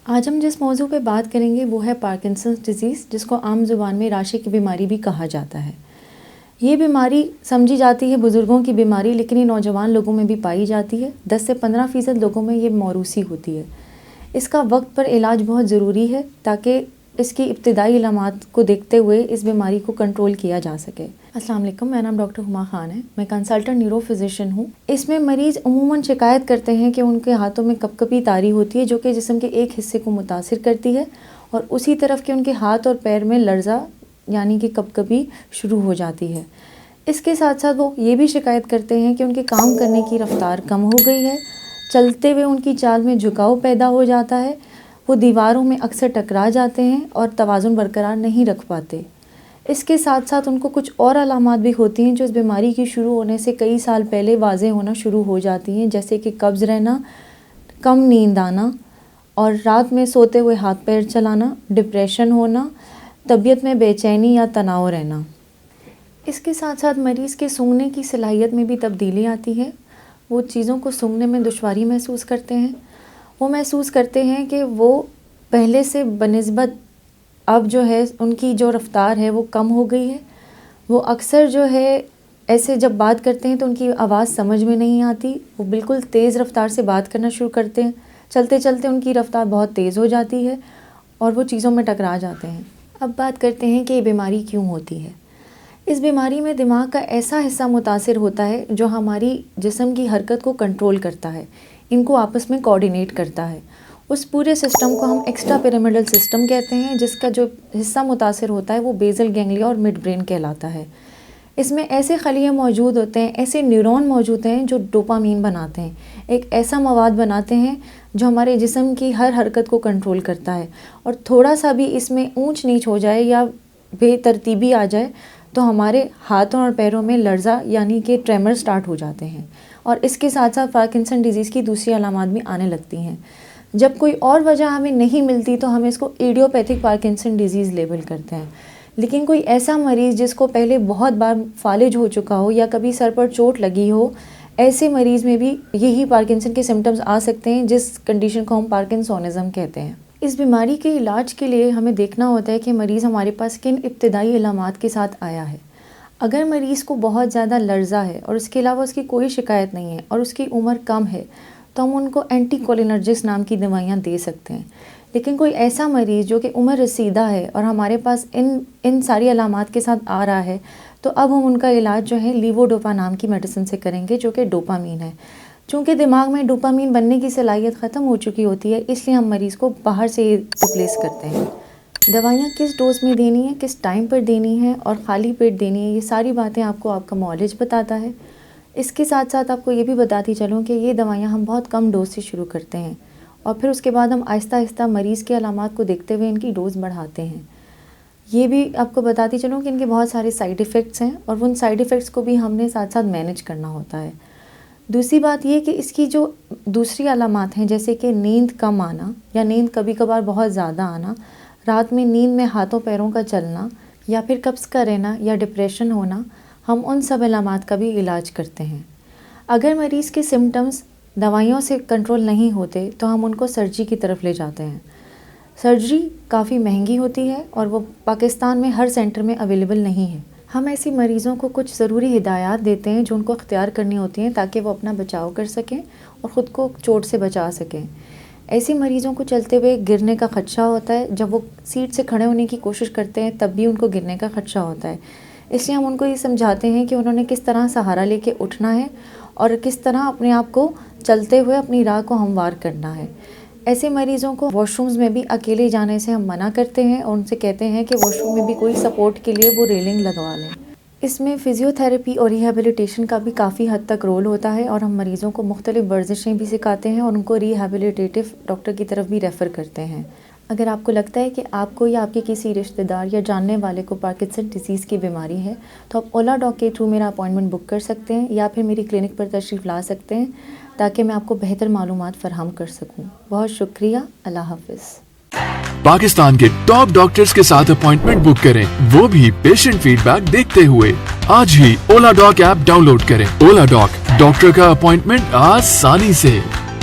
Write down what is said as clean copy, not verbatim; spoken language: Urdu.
آج ہم جس موضوع پہ بات کریں گے وہ ہے پارکنسنس ڈیزیز، جس کو عام زبان میں راشے کی بیماری بھی کہا جاتا ہے۔ یہ بیماری سمجھی جاتی ہے بزرگوں کی بیماری، لیکن یہ نوجوان لوگوں میں بھی پائی جاتی ہے۔ 10 سے 15% لوگوں میں یہ موروثی ہوتی ہے۔ اس کا وقت پر علاج بہت ضروری ہے تاکہ اس کی ابتدائی علامات کو دیکھتے ہوئے اس بیماری کو کنٹرول کیا جا سکے۔ السلام علیکم، میرا نام ڈاکٹر ہما خان ہے، میں کنسلٹنٹ نیورو فزیشین ہوں۔ اس میں مریض عموماً شکایت کرتے ہیں کہ ان کے ہاتھوں میں کپ کپی طاری ہوتی ہے، جو کہ جسم کے ایک حصے کو متاثر کرتی ہے، اور اسی طرف کے ان کے ہاتھ اور پیر میں لرزہ یعنی کہ کپ کپی شروع ہو جاتی ہے۔ اس کے ساتھ ساتھ وہ یہ بھی شکایت کرتے ہیں کہ ان کے کام کرنے کی رفتار کم ہو گئی ہے، چلتے ہوئے ان کی چال میں جھکاؤ پیدا ہو جاتا ہے، وہ دیواروں میں اکثر ٹکرا جاتے ہیں اور توازن برقرار نہیں رکھ پاتے۔ اس کے ساتھ ساتھ ان کو کچھ اور علامات بھی ہوتی ہیں جو اس بیماری کی شروع ہونے سے کئی سال پہلے واضح ہونا شروع ہو جاتی ہیں، جیسے کہ قبض رہنا، کم نیند آنا، اور رات میں سوتے ہوئے ہاتھ پیر چلانا، ڈپریشن ہونا، طبیعت میں بے چینی یا تناؤ رہنا۔ اس کے ساتھ ساتھ مریض کے سونگنے کی صلاحیت میں بھی تبدیلی آتی ہے، وہ چیزوں کو سونگنے میں دشواری محسوس کرتے ہیں، وہ محسوس کرتے ہیں کہ وہ پہلے سے بنسبت اب جو ہے ان کی جو رفتار ہے وہ کم ہو گئی ہے۔ وہ اکثر جو ہے ایسے جب بات کرتے ہیں تو ان کی آواز سمجھ میں نہیں آتی، وہ بالکل تیز رفتار سے بات کرنا شروع کرتے ہیں، چلتے چلتے ان کی رفتار بہت تیز ہو جاتی ہے اور وہ چیزوں میں ٹکرا جاتے ہیں۔ اب بات کرتے ہیں کہ یہ بیماری کیوں ہوتی ہے۔ اس بیماری میں دماغ کا ایسا حصہ متاثر ہوتا ہے جو ہماری جسم کی حرکت کو کنٹرول کرتا ہے، ان کو آپس میں کوآرڈینیٹ کرتا ہے۔ اس پورے سسٹم کو ہم ایکسٹرا پیرامیڈل سسٹم کہتے ہیں، جس کا جو حصہ متاثر ہوتا ہے وہ بیزل گینگلیا اور مڈ برین کہلاتا ہے۔ اس میں ایسے خلیے موجود ہوتے ہیں، ایسے نیورون موجود ہیں جو ڈوپامین بناتے ہیں، ایک ایسا مواد بناتے ہیں جو ہمارے جسم کی ہر حرکت کو کنٹرول کرتا ہے، اور تھوڑا سا بھی اس میں اونچ نیچ ہو جائے یا بے ترتیبی آ جائے تو ہمارے ہاتھوں اور پیروں میں لرزہ یعنی کہ ٹریمر سٹارٹ ہو جاتے ہیں، اور اس کے ساتھ ساتھ پارکنسن ڈیزیز کی دوسری علامات بھی آنے لگتی ہیں۔ جب کوئی اور وجہ ہمیں نہیں ملتی تو ہم اس کو ایڈیوپیتھک پارکنسن ڈیزیز لیبل کرتے ہیں، لیکن کوئی ایسا مریض جس کو پہلے بہت بار فالج ہو چکا ہو یا کبھی سر پر چوٹ لگی ہو، ایسے مریض میں بھی یہی پارکنسن کے سمٹمز آ سکتے ہیں، جس کنڈیشن کو ہم پارکنسونزم کہتے ہیں۔ اس بیماری کے علاج کے لیے ہمیں دیکھنا ہوتا ہے کہ مریض ہمارے پاس کن ابتدائی علامات کے ساتھ آیا ہے۔ اگر مریض کو بہت زیادہ لرزہ ہے اور اس کے علاوہ اس کی کوئی شکایت نہیں ہے اور اس کی عمر کم ہے تو ہم ان کو اینٹی کولینرجکس نام کی دوائیاں دے سکتے ہیں۔ لیکن کوئی ایسا مریض جو کہ عمر رسیدہ ہے اور ہمارے پاس ان ساری علامات کے ساتھ آ رہا ہے تو اب ہم ان کا علاج جو ہے لیووڈوپا نام کی میڈیسن سے کریں گے، جو کہ ڈوپامین ہے۔ چونکہ دماغ میں ڈوپامین بننے کی صلاحیت ختم ہو چکی ہوتی ہے، اس لیے ہم مریض کو باہر سے ریپلیس کرتے ہیں۔ دوائیاں کس ڈوز میں دینی ہیں، کس ٹائم پر دینی ہیں اور خالی پیٹ دینی ہے، یہ ساری باتیں آپ کو آپ کا معالج بتاتا ہے۔ اس کے ساتھ ساتھ آپ کو یہ بھی بتاتی چلوں کہ یہ دوائیاں ہم بہت کم ڈوز سے شروع کرتے ہیں، اور پھر اس کے بعد ہم آہستہ آہستہ مریض کے علامات کو دیکھتے ہوئے ان کی ڈوز بڑھاتے ہیں۔ یہ بھی آپ کو بتاتی چلوں کہ ان کے بہت سارے سائیڈ ایفیکٹس ہیں، اور ان سائیڈ ایفیکٹس کو بھی ہم نے ساتھ ساتھ مینیج کرنا ہوتا ہے۔ دوسری بات یہ کہ اس کی جو دوسری علامات ہیں، جیسے کہ نیند کم آنا یا نیند کبھی کبھار بہت زیادہ آنا، رات میں نیند میں ہاتھوں پیروں کا چلنا، یا پھر قبض کا رہنا یا ڈپریشن ہونا، ہم ان سب علامات کا بھی علاج کرتے ہیں۔ اگر مریض کے سمٹمز دوائیوں سے کنٹرول نہیں ہوتے تو ہم ان کو سرجری کی طرف لے جاتے ہیں۔ سرجری کافی مہنگی ہوتی ہے اور وہ پاکستان میں ہر سینٹر میں اویلیبل نہیں ہے۔ ہم ایسی مریضوں کو کچھ ضروری ہدایات دیتے ہیں جو ان کو اختیار کرنی ہوتی ہیں تاکہ وہ اپنا بچاؤ کر سکیں اور خود کو چوٹ سے بچا سکیں۔ ایسی مریضوں کو چلتے ہوئے گرنے کا خدشہ ہوتا ہے، جب وہ سیٹ سے کھڑے ہونے کی کوشش کرتے ہیں تب بھی ان کو گرنے کا خدشہ ہوتا ہے، اس لیے ہم ان کو یہ سمجھاتے ہیں کہ انہوں نے کس طرح سہارا لے کے اٹھنا ہے اور کس طرح اپنے آپ کو چلتے ہوئے اپنی راہ کو ہموار کرنا ہے۔ ایسے مریضوں کو واش رومز میں بھی اکیلے جانے سے ہم منع کرتے ہیں اور ان سے کہتے ہیں کہ واش روم میں بھی کوئی سپورٹ کے لیے وہ ریلنگ لگوا لیں۔ اس میں فزیو تھراپی اور ریہیبلیٹیشن کا بھی کافی حد تک رول ہوتا ہے، اور ہم مریضوں کو مختلف ورزشیں بھی سکھاتے ہیں اور ان کو ریہیبلیٹیٹیو ڈاکٹر کی طرف بھی ریفر کرتے ہیں۔ اگر آپ کو لگتا ہے کہ آپ کو یا آپ کے کسی رشتہ دار یا جاننے والے کو پارکنسن ڈیزیز کی بیماری ہے تو آپ اولا ڈاک کے تھرو میرا اپوائنٹمنٹ بک کر سکتے ہیں یا پھر میری کلینک پر تشریف لا سکتے ہیں تاکہ میں آپ کو بہتر معلومات فراہم کر سکوں۔ بہت شکریہ، اللہ حافظ۔ پاکستان کے ٹاپ ڈاکٹرز کے ساتھ اپوائنٹمنٹ بک کریں، وہ بھی پیشنٹ فیڈ بیک دیکھتے ہوئے۔ آج ہی اولا ڈاک ایپ ڈاؤن لوڈ کریں۔ اولا ڈاک، ڈاکٹر کا اپوائنٹمنٹ آسانی سے۔